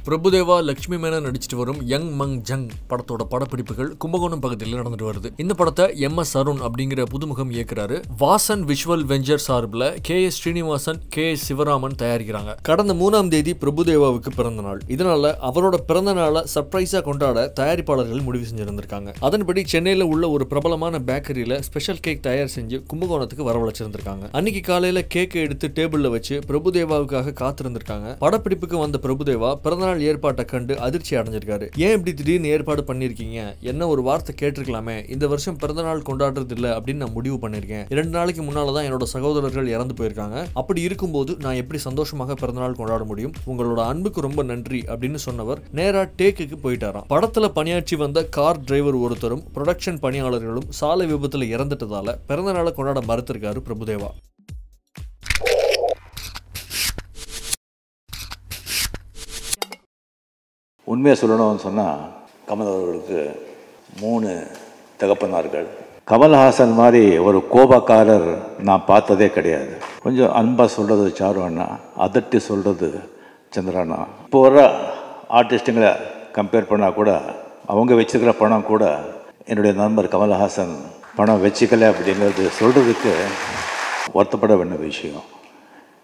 பிரபுதேவா லட்சுமி மேனன் நடிச்சிட்டு வரும் young மங் junk படத்தோட படப்பிடிப்புகள் கும்பகோணம் பகுதியில் நடந்துட்டு வருது. இந்த படத்தை MS அருண் அப்படிங்கிற புதுமுகம் இயக்குறாரு. வாசன் விஷுவல் வெஞ்சர் சார்பில் KS ஸ்ரீனிவாசன், KS சிவராமன் தயாரிக்கிறாங்க. கடந்த 3ஆம் தேதி பிரபுதேவாவுக்கு பிறந்த நாள். இதனால அவரோட பிறந்த நாளை சர்ப்ரைஸா கொண்டாட தயாரிப்பாளர்கள் முடிவு செஞ்சிருந்திருக்காங்க. அதன்படி சென்னையில உள்ள ஒரு பிரபலமான பேக்கரியில ஸ்பெஷல் கேக் தயார் செஞ்சு கும்பகோணத்துக்கு வரவழைச்சிருந்திருக்காங்க. அன்னைக்கு காலையில கேக்கை எடுத்து டேபிள்ல வச்சு பிரபுதேவாவுக்காக காத்திருந்திருக்காங்க. படப்பிடிப்புக்கு வந்த பிரபுதேவா பிறந்தநாள் ஏற்பாட்டை கண்டு அதிர்ச்சி அடைஞ்சிருக்காரு. ஏன் இப்படி திடீர்னு ஏற்பாடு பண்ணிருக்கீங்க, என்ன ஒரு வார்த்தை கேட்டிருக்கலாமே, இந்த வருஷம் பிறந்தநாள் கொண்டாடுறது இல்ல அப்படின்னு நான் முடிவு பண்ணிருக்கேன். 2 நாளைக்கு முன்னாலதான் என்னோட சகோதரர்கள் இறந்து போயிருக்காங்க. அப்படி இருக்கும்போது நான் எப்படி சந்தோஷமாக பிறந்தநாள் கொண்டாட முடியும், உங்களோட அன்புக்கு ரொம்ப நன்றி அப்படின்னு சொன்னவர் நேரா டேக்குக்கு போயிட்டாராம். படத்துல பணியாற்றி வந்த கார் டிரைவர் ஒருத்தரும் ப்ரொடக்ஷன் பணியாளர்களும் சாலை விபத்துல இறந்துட்டதால பிறந்தநாளை கொண்டாட மறுத்திருக்காரு பிரபுதேவா. உண்மையாக சொல்லணும்னு சொன்னால் கமல் அவர்களுக்கு 3 தகப்பனார்கள். கமல்ஹாசன் மாதிரி ஒரு கோபக்காரர் நான் பார்த்ததே கிடையாது. கொஞ்சம் அன்பாக சொல்கிறது சாரு அண்ணா, அதட்டி சொல்கிறது சந்திரண்ணா. இப்போ வர ஆர்டிஸ்ட்டுங்களை கம்பேர் பண்ணால் கூட அவங்க வச்சுருக்கிற பணம் கூட என்னுடைய நண்பர் கமல்ஹாசன் பணம் வச்சுக்கல அப்படிங்கிறது சொல்கிறதுக்கு வருத்தப்பட வேண்டிய விஷயம்.